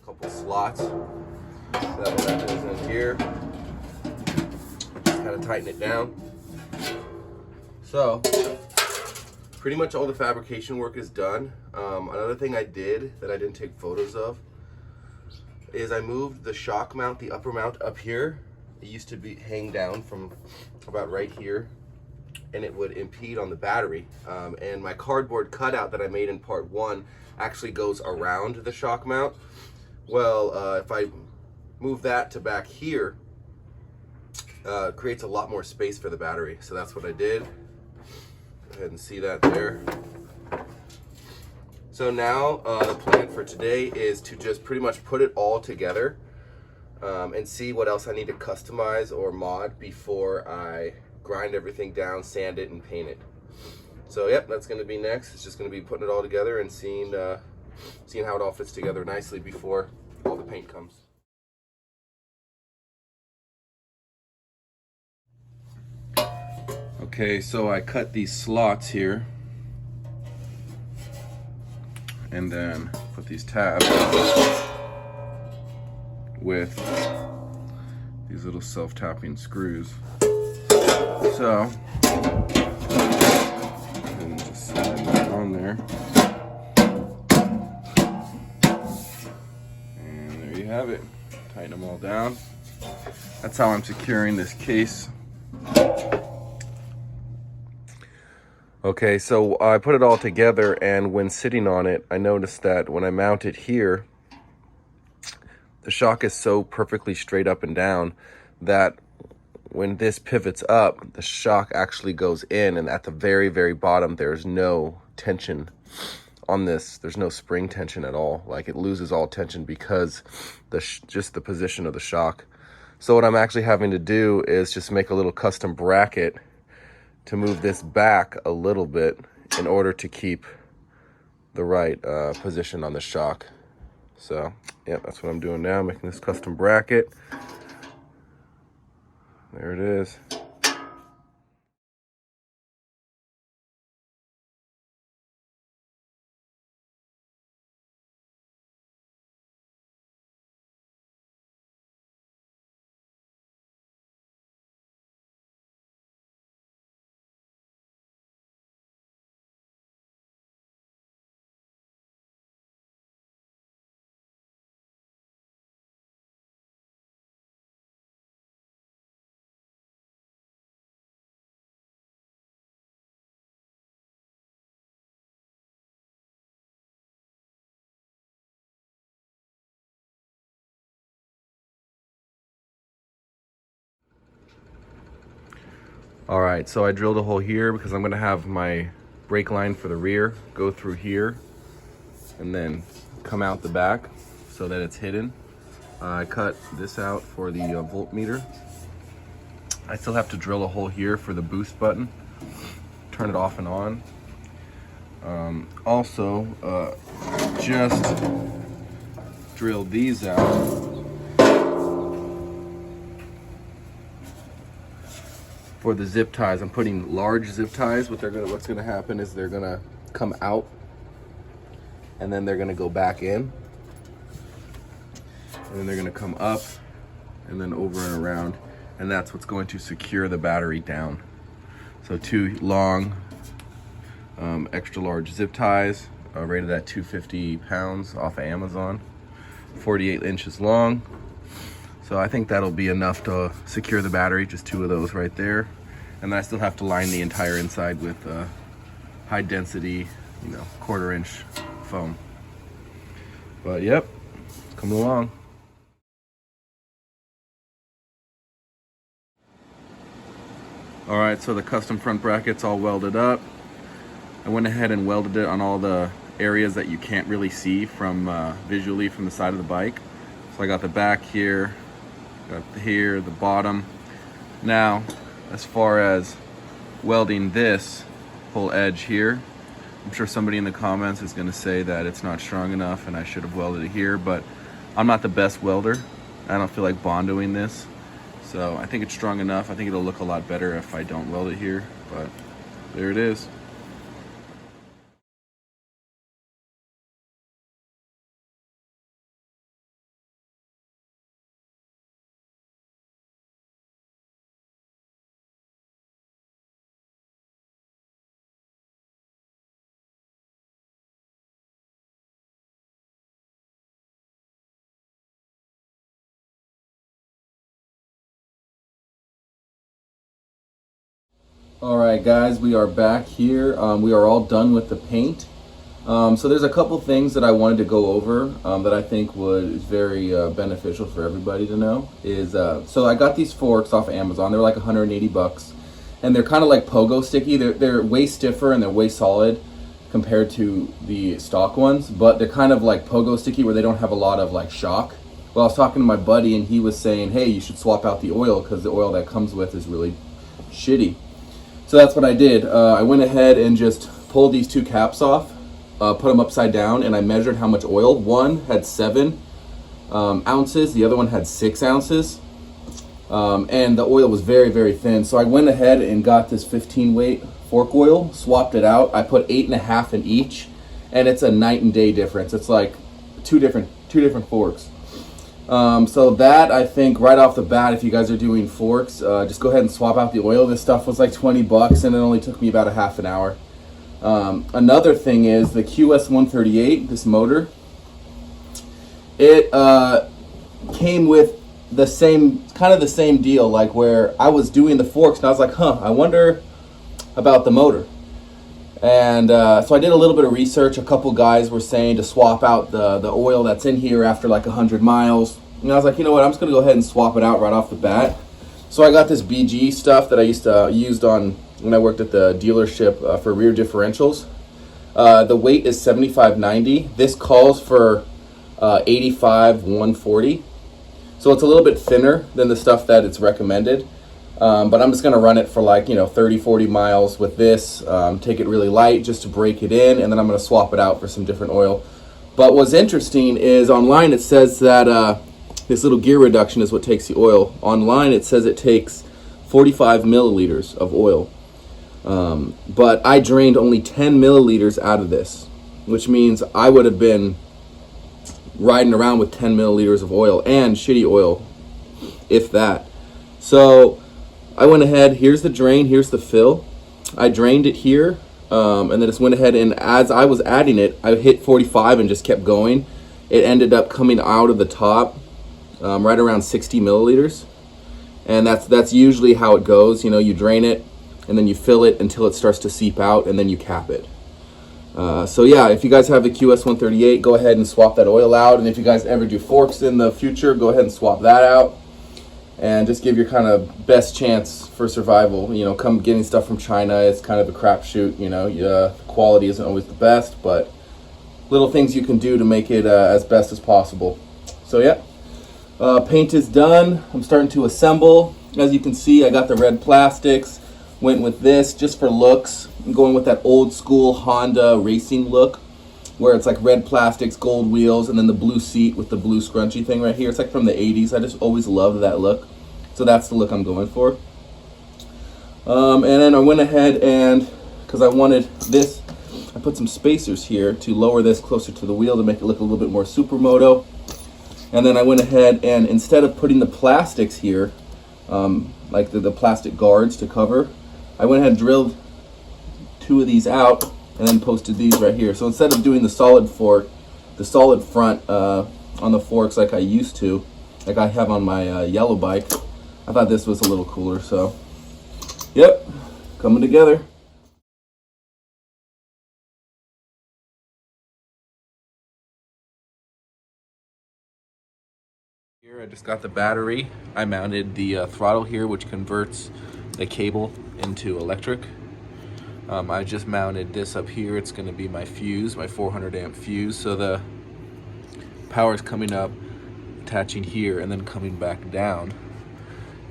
couple slots. That goes in here. Just kind of tighten it down. So, pretty much all the fabrication work is done. Another thing I did that I didn't take photos of is I moved the shock mount, the upper mount up here. It used to be hang down from about right here, and it would impede on the battery. And my cardboard cutout that I made in part 1 actually goes around the shock mount. Well, if I move that to back here, it creates a lot more space for the battery. So that's what I did. Go ahead and see that there. So now the plan for today is to just pretty much put it all together and see what else I need to customize or mod before I grind everything down, sand it, and paint it. So yep, that's going to be next. It's just going to be putting it all together and seeing how it all fits together nicely before all the paint comes. Okay, so I cut these slots here and then put these tabs with these little self-tapping screws. So, and just slide that on there. And there you have it. Tighten them all down. That's how I'm securing this case. Okay, so I put it all together, and when sitting on it, I noticed that when I mount it here, the shock is so perfectly straight up and down that when this pivots up, the shock actually goes in, and at the very, very bottom, there's no tension on this. There's no spring tension at all. Like, it loses all tension because just the position of the shock. So what I'm actually having to do is just make a little custom bracket to move this back a little bit in order to keep the right position on the shock. So yeah, that's what I'm doing now, making this custom bracket. There it is. All right, so I drilled a hole here because I'm gonna have my brake line for the rear go through here and then come out the back so that it's hidden. I cut this out for the voltmeter. I still have to drill a hole here for the boost button, turn it off and on. Also, just drilled these out for the zip ties. I'm putting large zip ties. What's gonna happen is they're gonna come out and then they're gonna go back in, and then they're gonna come up and then over and around, and that's what's going to secure the battery down. So 2 long, extra large zip ties, rated at 250 pounds off of Amazon, 48 inches long. So I think that'll be enough to secure the battery, just 2 of those right there. And then I still have to line the entire inside with high density, 1/4 inch foam. But yep, it's coming along. All right, so the custom front bracket's all welded up. I went ahead and welded it on all the areas that you can't really see from visually from the side of the bike. So I got the back here, got here, the bottom. Now, as far as welding this whole edge here, I'm sure somebody in the comments is gonna say that it's not strong enough and I should have welded it here, but I'm not the best welder. I don't feel like bondoing this. So I think it's strong enough. I think it'll look a lot better if I don't weld it here, but there it is. All right, guys, we are back here. We are all done with the paint. So there's a couple things that I wanted to go over that I think is very beneficial for everybody to know. So I got these forks off of Amazon. They're like 180 bucks, and they're kind of like pogo sticky. They're way stiffer and they're way solid compared to the stock ones, but they're kind of like pogo sticky where they don't have a lot of like shock. Well, I was talking to my buddy and he was saying, hey, you should swap out the oil because the oil that comes with is really shitty. So that's what I did. I went ahead and just pulled these two caps off, put them upside down, and I measured how much oil. One had 7 ounces, the other one had 6 ounces, and the oil was very, very thin. So I went ahead and got this 15 weight fork oil, swapped it out. I put 8.5 in each, and it's a night and day difference. It's like two different forks. So that, I think right off the bat, if you guys are doing forks, just go ahead and swap out the oil. This stuff was like 20 bucks and it only took me about a half an hour. Another thing is the QS138, this motor, it came with the same deal, like where I was doing the forks and I was like, I wonder about the motor. And so I did a little bit of research. A couple guys were saying to swap out the oil that's in here after like 100 miles. And I was like, you know what, I'm just going to go ahead and swap it out right off the bat. So I got this BG stuff that I used on when I worked at the dealership for rear differentials. The weight is 75/90. This calls for 85/140. So it's a little bit thinner than the stuff that it's recommended. But I'm just going to run it for like, 30, 40 miles with this, take it really light just to break it in, and then I'm going to swap it out for some different oil. But what's interesting is online it says that this little gear reduction is what takes the oil. Online it says it takes 45 milliliters of oil. But I drained only 10 milliliters out of this, which means I would have been riding around with 10 milliliters of oil, and shitty oil, if that. So I went ahead, here's the drain, here's the fill. I drained it here, and then just went ahead, and as I was adding it, I hit 45 and just kept going. It ended up coming out of the top right around 60 milliliters. And that's usually how it goes. You drain it, and then you fill it until it starts to seep out, and then you cap it. So yeah, if you guys have the QS138, go ahead and swap that oil out. And if you guys ever do forks in the future, go ahead and swap that out. And just give your kind of best chance for survival. Come getting stuff from China, it's kind of a crapshoot. The quality isn't always the best, but little things you can do to make it as best as possible. So yeah, paint is done. I'm starting to assemble. As you can see, I got the red plastics. Went with this just for looks. I'm going with that old school Honda racing look, where it's like red plastics, gold wheels, and then the blue seat with the blue scrunchy thing right here. It's like from the 80s. I just always loved that look. So that's the look I'm going for. And then I went ahead and, because I wanted this, I put some spacers here to lower this closer to the wheel to make it look a little bit more supermoto. And then I went ahead and, instead of putting the plastics here, like the plastic guards to cover, I went ahead and drilled 2 of these out and then posted these right here. So instead of doing the solid fork, the solid front on the forks like I used to, like I have on my yellow bike, I thought this was a little cooler. So yep, coming together. Here I just got the battery. I mounted the throttle here, which converts the cable into electric. I just mounted this up here. It's going to be my fuse, my 400 amp fuse. So the power is coming up, attaching here, and then coming back down.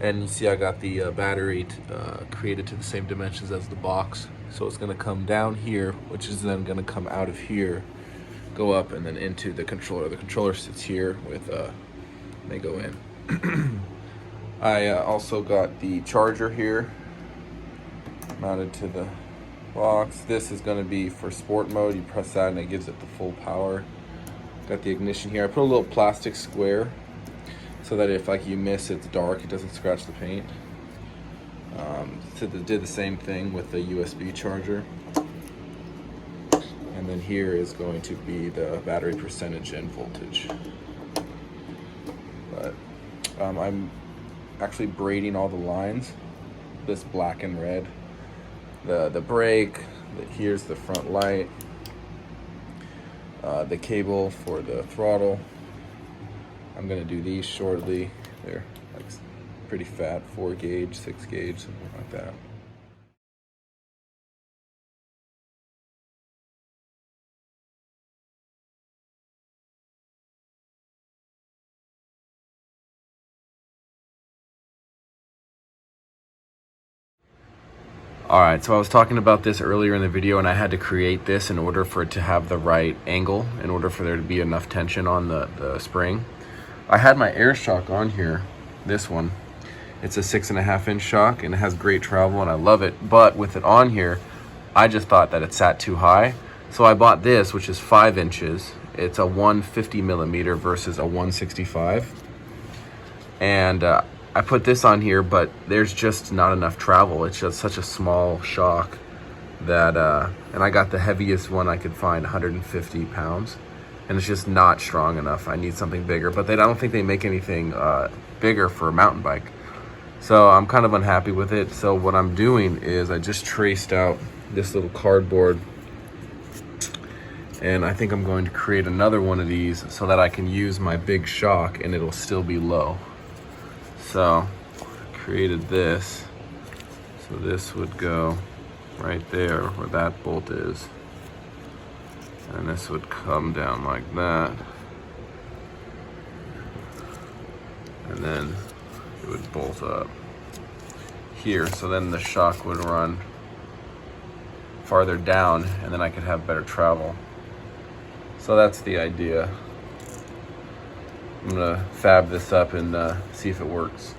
And you see I got the battery created to the same dimensions as the box. So it's going to come down here, which is then going to come out of here, go up, and then into the controller. The controller sits here with, they go in. I also got the charger here mounted to the box. This is going to be for sport mode. You press that and it gives it the full power. Got the ignition here. I put a little plastic square so that if like you miss it's dark, it doesn't scratch the paint. So they did the same thing with the USB charger. And then here is going to be the battery percentage and voltage. But I'm actually braiding all the lines, this black and red. the brake. Here's the front light. The cable for the throttle. I'm gonna do these shortly. They're like pretty fat, 4 gauge, 6 gauge, something like that. All right, so I was talking about this earlier in the video, and I had to create this in order for it to have the right angle, in order for there to be enough tension on the spring. I had my air shock on here, this one. It's a 6.5 inch shock, and it has great travel, and I love it. But with it on here, I just thought that it sat too high. So I bought this, which is 5 inches. It's a 150 millimeter versus a 165. And I put this on here, but there's just not enough travel. It's just such a small shock that, and I got the heaviest one I could find, 150 pounds, and it's just not strong enough. I need something bigger, but I don't think they make anything bigger for a mountain bike. So I'm kind of unhappy with it. So what I'm doing is I just traced out this little cardboard, and I think I'm going to create another one of these so that I can use my big shock and it'll still be low. So I created this, so this would go right there where that bolt is, and this would come down like that, and then it would bolt up here, so then the shock would run farther down and then I could have better travel. So that's the idea. I'm gonna fab this up and see if it works.